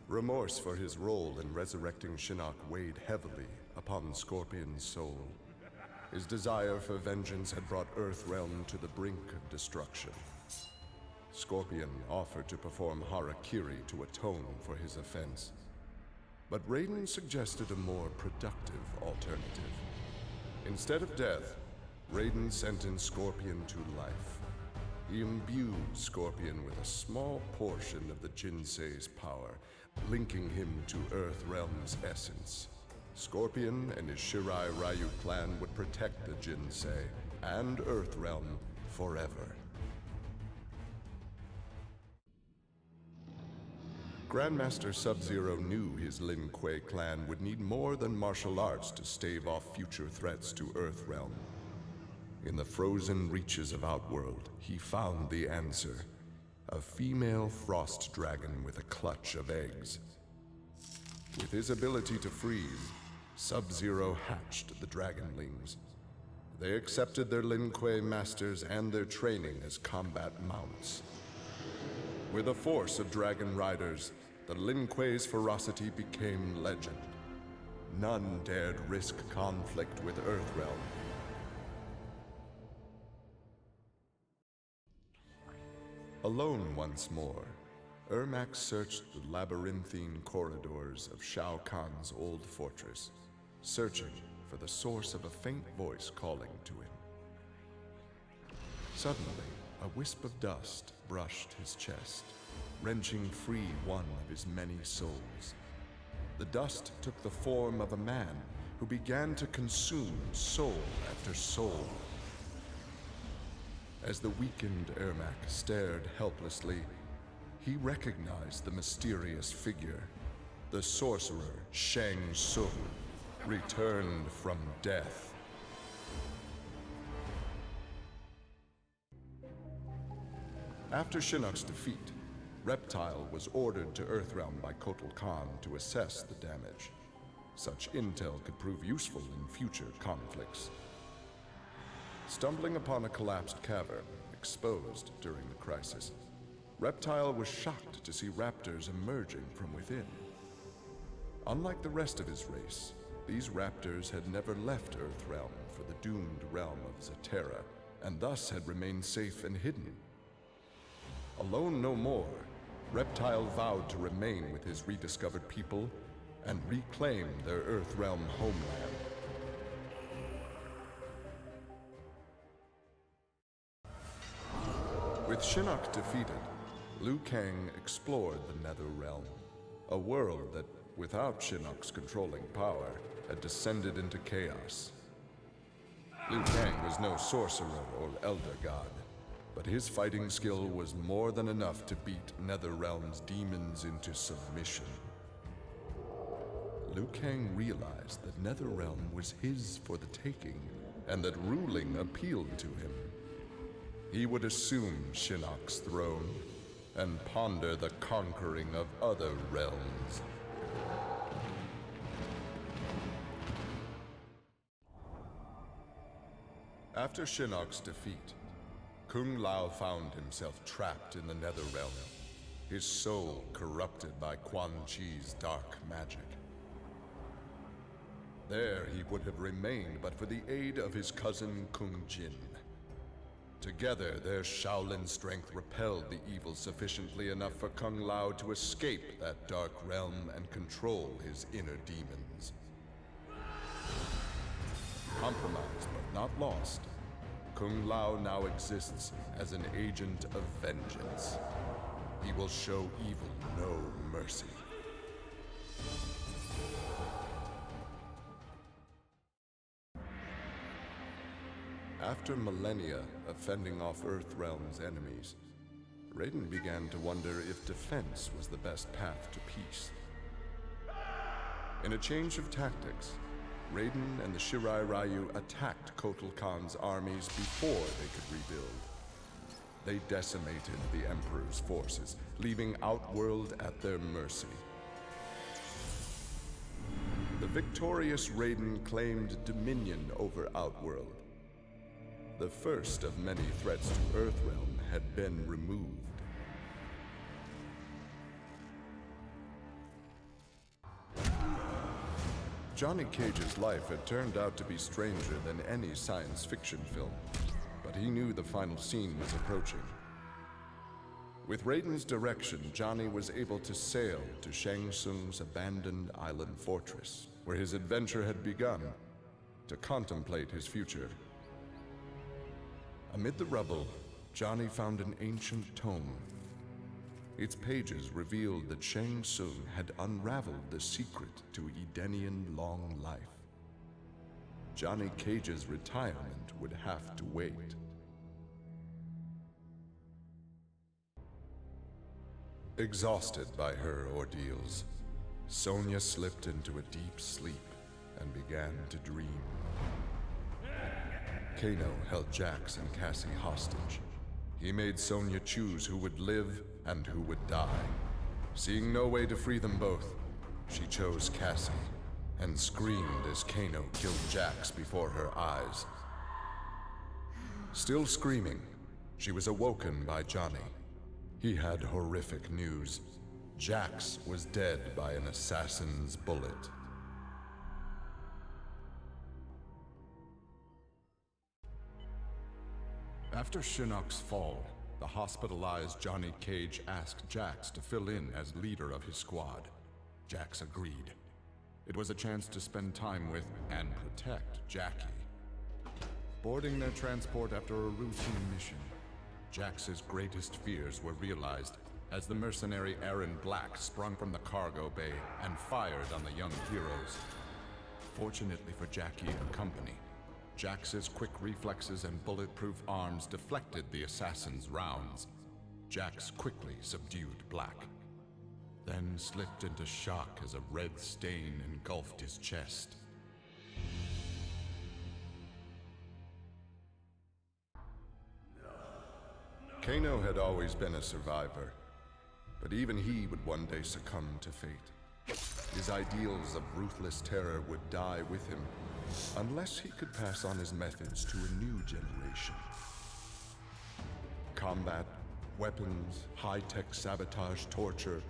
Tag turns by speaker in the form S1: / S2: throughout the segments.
S1: Remorse for his role in resurrecting Shinnok weighed heavily upon Scorpion's soul. His desire for vengeance had brought Earthrealm to the brink of destruction. Scorpion offered to perform harakiri to atone for his offense. But Reyden suggested a more productive alternative. Instead of death, Reyden sentenced Scorpion to life. He imbued Scorpion with a small portion of the Jinsei's power, linking him to Earthrealm's essence. Scorpion and his Shirai Ryu clan would protect the Jinsei and Earthrealm forever. Grandmaster Sub Zero knew his Lin Kuei clan would need more than martial arts to stave off future threats to Earthrealm. In the frozen reaches of Outworld, he found the answer. A female frost dragon with a clutch of eggs. With his ability to freeze, Sub-Zero hatched the dragonlings. They accepted their Lin Kuei masters and their training as combat mounts. With a force of dragon riders, the Lin Kuei's ferocity became legend. None dared risk conflict with Earthrealm. Alone once more, Ermak searched the labyrinthine corridors of Shao Kahn's old fortress, searching for the source of a faint voice calling to him. Suddenly, a wisp of dust brushed his chest, wrenching free one of his many souls. The dust took the form of a man who began to consume soul after soul. As the weakened Ermak stared helplessly, he recognized the mysterious figure. The sorcerer Shang Tsung, returned from death. After Shinnok's defeat, Reptile was ordered to Earthrealm by Коталь Кан to assess the damage. Such intel could prove useful in future conflicts. Stumbling upon a collapsed cavern, exposed during the crisis, Reptile was shocked to see raptors emerging from within. Unlike the rest of his race, these raptors had never left Earthrealm for the doomed realm of Zaterra, and thus had remained safe and hidden. Alone no more, Reptile vowed to remain with his rediscovered people and reclaim their Earthrealm homeland. With Shinnok defeated, Liu Kang explored the Nether Realm, a world that, without Shinnok's controlling power, had descended into chaos. Liu Kang was no sorcerer or elder god, but his fighting skill was more than enough to beat Netherrealm's demons into submission. Liu Kang realized that Netherrealm was his for the taking, and that ruling appealed to him. He would assume Shinnok's throne, and ponder the conquering of other realms. After Shinnok's defeat, Kung Lao found himself trapped in the Netherrealm, his soul corrupted by Kuan Chi's dark magic. There he would have remained but for the aid of his cousin Kung Jin. Together, their Shaolin strength repelled the evil sufficiently enough for Kung Lao to escape that dark realm and control his inner demons. Compromised but not lost, Kung Lao now exists as an agent of vengeance. He will show evil no mercy. After millennia of fending off Earthrealm's enemies, Reyden began to wonder if defense was the best path to peace. In a change of tactics, Reyden and the Shirai Ryu attacked Коталь Kan's armies before they could rebuild. They decimated the Emperor's forces, leaving Outworld at their mercy. The victorious Reyden claimed dominion over Outworld. The first of many threats to Earthrealm had been removed. Johnny Cage's life had turned out to be stranger than any science fiction film, but he knew the final scene was approaching. With Raiden's direction, Johnny was able to sail to Shang Tsung's abandoned island fortress, where his adventure had begun, to contemplate his future. Amid the rubble, Johnny found an ancient tome. Its pages revealed that Shang Tsung had unraveled the secret to Edenian long life. Johnny Cage's retirement would have to wait. Exhausted by her ordeals, Sonya slipped into a deep sleep and began to dream. Kano held Jax and Cassie hostage. He made Sonya choose who would live and who would die. Seeing no way to free them both, she chose Cassie and screamed as Kano killed Jax before her eyes. Still screaming, she was awoken by Johnny. He had horrific news. Jax was dead by an assassin's bullet. After Shinnok's fall, the hospitalized Johnny Cage asked Jax to fill in as leader of his squad. Jax agreed. It was a chance to spend time with and protect Jackie. Boarding their transport after a routine mission, Jax's greatest fears were realized as the mercenary Erron Blek sprung from the cargo bay and fired on the young heroes. Fortunately for Jackie and company, Jax's quick reflexes and bulletproof arms deflected the assassin's rounds. Jax quickly subdued Blek, then slipped into shock as a red stain engulfed his chest. Kano had always been a survivor, but even he would one day succumb to fate. His ideals of ruthless terror would die with him, unless he could pass on his methods to a new generation. Combat, weapons, high-tech sabotage, torture,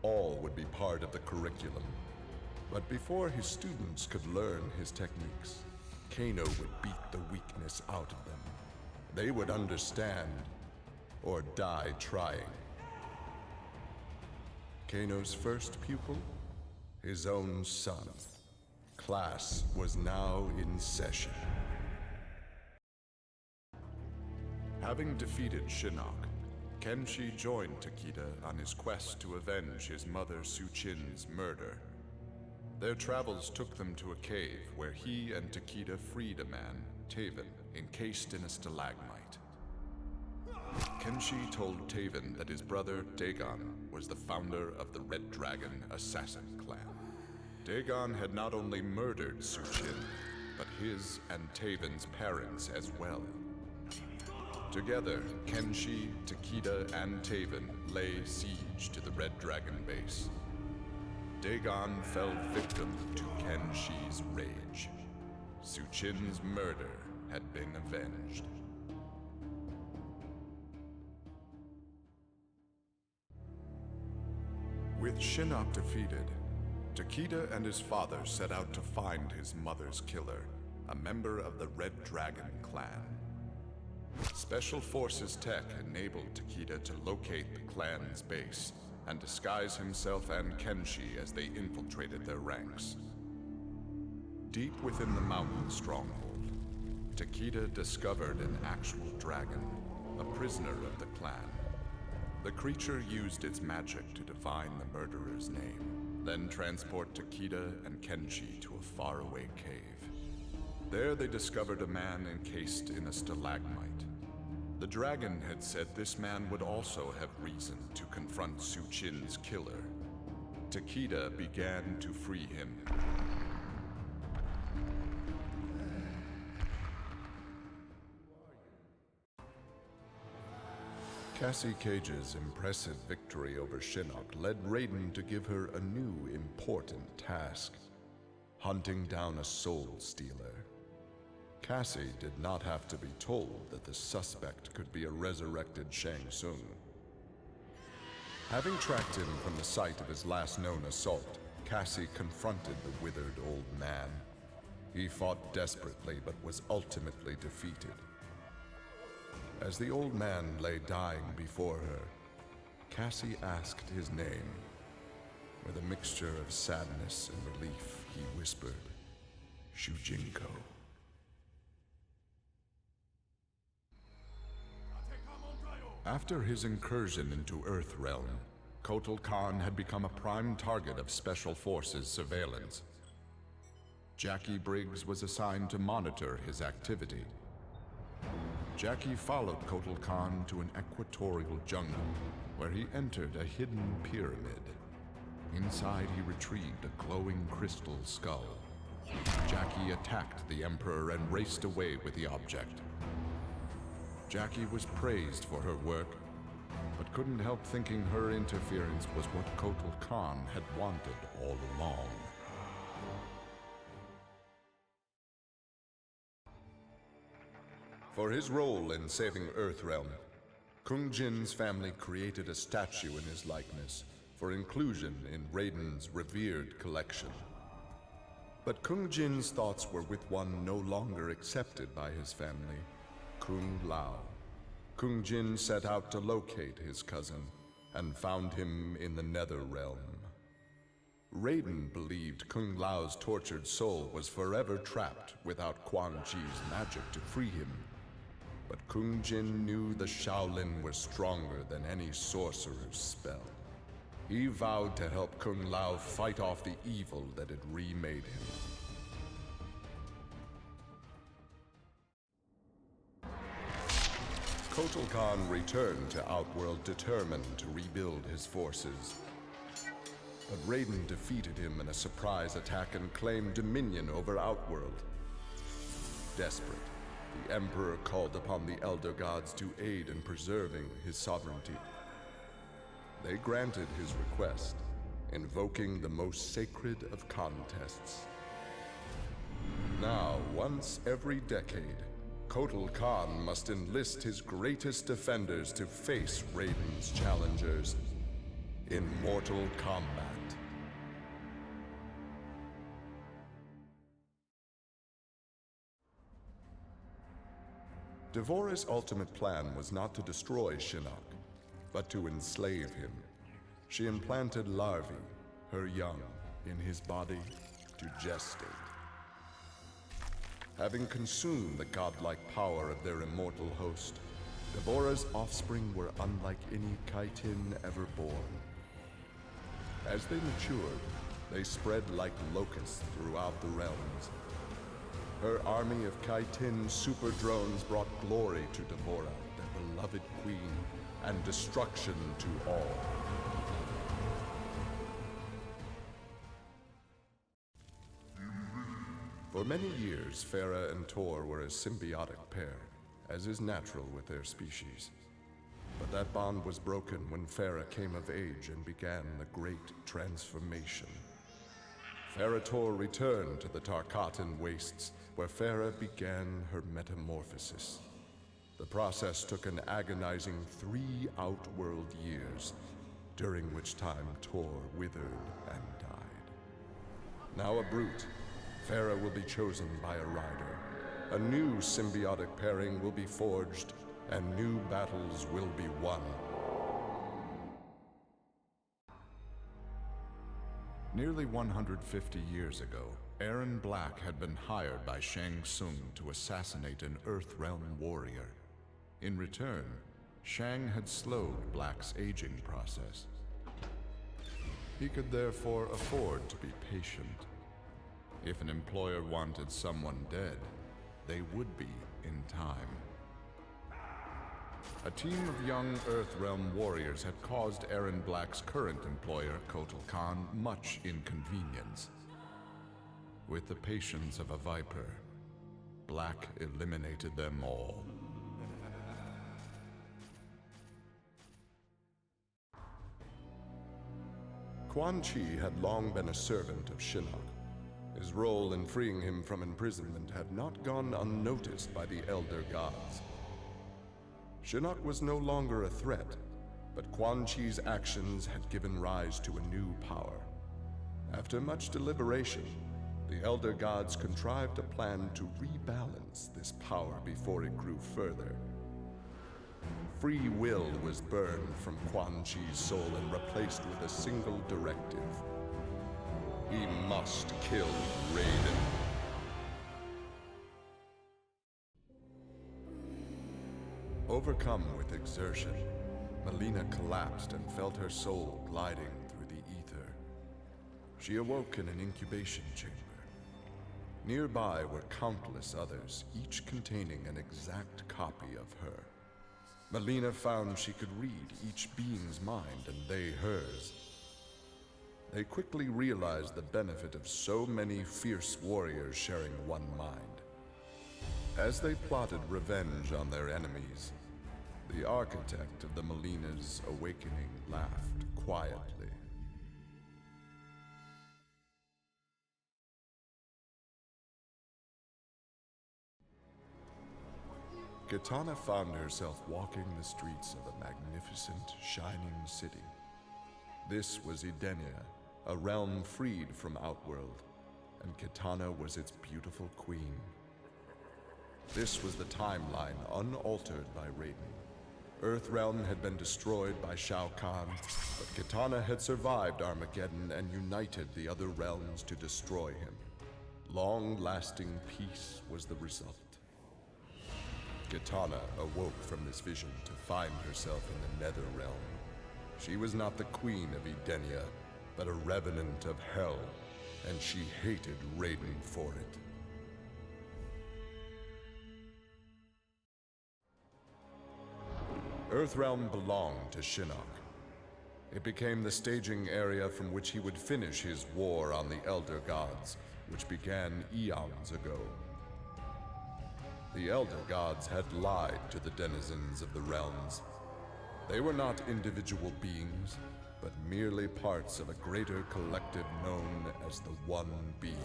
S1: all would be part of the curriculum. But before his students could learn his techniques, Kano would beat the weakness out of them. They would understand, or die trying. Kano's first pupil? His own son. Class was now in session. Having defeated Шиннок, Kenshi joined Takeda on his quest to avenge his mother Su Qin's murder. Their travels took them to a cave where he and Takeda freed a man, Taven, encased in a stalagmite. Kenshi told Taven that his brother, Dagon, was the founder of the Red Dragon Assassin Clan. Dagon had not only murdered Su Qin, but his and Taven's parents as well. Together, Kenshi, Takeda, and Taven lay siege to the Red Dragon base. Dagon fell victim to Kenshi's rage. Su Qin's murder had been avenged. With Shinnok defeated, Takeda and his father set out to find his mother's killer, a member of the Red Dragon clan. Special Forces tech enabled Takeda to locate the clan's base and disguise himself and Kenshi as they infiltrated their ranks. Deep within the mountain stronghold, Takeda discovered an actual dragon, a prisoner of the clan. The creature used its magic to divine the murderer's name, then transport Takeda and Kenshi to a faraway cave. There they discovered a man encased in a stalagmite. The dragon had said this man would also have reason to confront Su Qin's killer. Takeda began to free him. Kesi Кейдж's impressive victory over Shinnok led Reyden to give her a new important task: hunting down a soul stealer. Cassie did not have to be told that the suspect could be a resurrected Shang Tsung. Having tracked him from the site of his last known assault, Cassie confronted the withered old man. He fought desperately but was ultimately defeated. As the old man lay dying before her, Cassie asked his name. With a mixture of sadness and relief, he whispered, Shujinko. After his incursion into Earthrealm, Коталь Кан had become a prime target of Special Forces surveillance. Jackie Briggs was assigned to monitor his activity. Jackie followed Коталь Кан to an equatorial jungle, where he entered a hidden pyramid. Inside, he retrieved a glowing crystal skull. Jackie attacked the Emperor and raced away with the object. Jackie was praised for her work, but couldn't help thinking her interference was what Коталь Кан had wanted all along. For his role in saving Earthrealm, Kung Jin's family created a statue in his likeness for inclusion in Raiden's revered collection. But Kung Jin's thoughts were with one no longer accepted by his family, Kung Lao. Kung Jin set out to locate his cousin and found him in the Nether Realm. Raiden believed Kung Lao's tortured soul was forever trapped without Kuan Chi's magic to free him. But Kung Jin knew the Shaolin was stronger than any sorcerer's spell. He vowed to help Kung Lao fight off the evil that had remade him. Коталь Кан returned to Outworld determined to rebuild his forces. But Raiden defeated him in a surprise attack and claimed dominion over Outworld. Desperate, the Emperor called upon the Elder Gods to aid in preserving his sovereignty. They granted his request, invoking the most sacred of contests. Now, once every decade, Коталь Кан must enlist his greatest defenders to face Raiden's challengers in mortal combat. Devorah's ultimate plan was not to destroy Шиннок, but to enslave him. She implanted larvae, her young, in his body to gestate. Having consumed the godlike power of their immortal host, Devorah's offspring were unlike any Kaitin ever born. As they matured, they spread like locusts throughout the realms. Her army of Kaitin super drones brought glory to Devorah, their beloved queen, and destruction to all. For many years, Fera and Torr were a symbiotic pair, as is natural with their species. But that bond was broken when Fera came of age and began the Great Transformation. Fera Torr returned to the Tarkatan Wastes, where Fera began her metamorphosis. The process took an agonizing 3 Outworld years, during which time Torr withered and died. Now a brute, Fera will be chosen by a rider. A new symbiotic pairing will be forged, and new battles will be won. Nearly 150 years ago, Erron Blek had been hired by Shang Tsung to assassinate an Earthrealm warrior. In return, Shang had slowed Blek's aging process. He could therefore afford to be patient. If an employer wanted someone dead, they would be in time. A team of young Earthrealm warriors had caused Erron Blek's current employer, Коталь Кан, much inconvenience. With the patience of a viper, Blek eliminated them all. Kuan Chi had long been a servant of Шиннок. His role in freeing him from imprisonment had not gone unnoticed by the Elder Gods. Шиннok was no longer a threat, but Kuan Chi's actions had given rise to a new power. After much deliberation, the Elder Gods contrived a plan to rebalance this power before it grew further. Free will was burned from Kuan Chi's soul and replaced with a single directive. He must kill Reyden. Overcome with exertion, Milina collapsed and felt her soul gliding through the ether. She awoke in an incubation chamber. Nearby were countless others, each containing an exact copy of her. Milina found she could read each being's mind and they hers. They quickly realized the benefit of so many fierce warriors sharing one mind. As they plotted revenge on their enemies, the architect of the Milina's awakening laughed quietly. Kitana found herself walking the streets of a magnificent, shining city. This was Edenia, a realm freed from Outworld, and Kitana was its beautiful queen. This was the timeline unaltered by Reyden. Earthrealm had been destroyed by Shao Kahn, but Kitana had survived Armageddon and united the other realms to destroy him. Long-lasting peace was the result. Kitana awoke from this vision to find herself in the Nether Realm. She was not the queen of Edenia, but a revenant of hell, and she hated Reyden for it. Earthrealm belonged to Шиннок. It became the staging area from which he would finish his war on the Elder Gods, which began eons ago. The Elder Gods had lied to the denizens of the realms. They were not individual beings, but merely parts of a greater collective known as the One Being.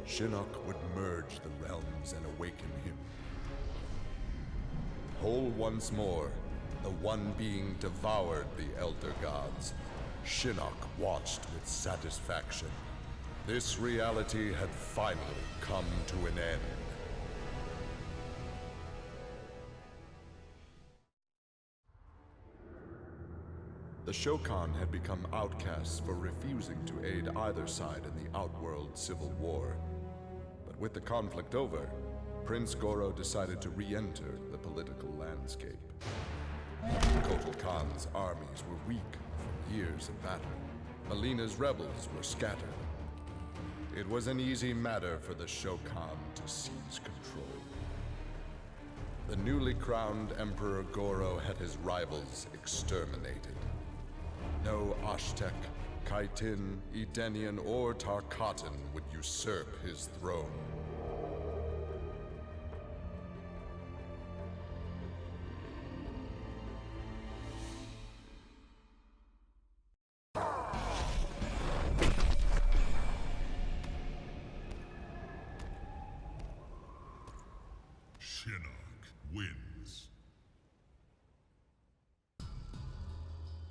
S1: Шиннok would merge the realms and awaken him. Whole once more, the One Being devoured the Elder Gods. Шиннok watched with satisfaction. This reality had finally come to an end. The Shokan had become outcasts for refusing to aid either side in the Outworld civil war. But with the conflict over, Prince Goро decided to re-enter the political landscape. Коталь Kan's armies were weak from years of battle. Milina's rebels were scattered. It was an easy matter for the Shokan to seize control. The newly crowned Emperor Goro had his rivals exterminated. No Aztec, Khitan, Edenian, or Tarkatan would usurp his throne.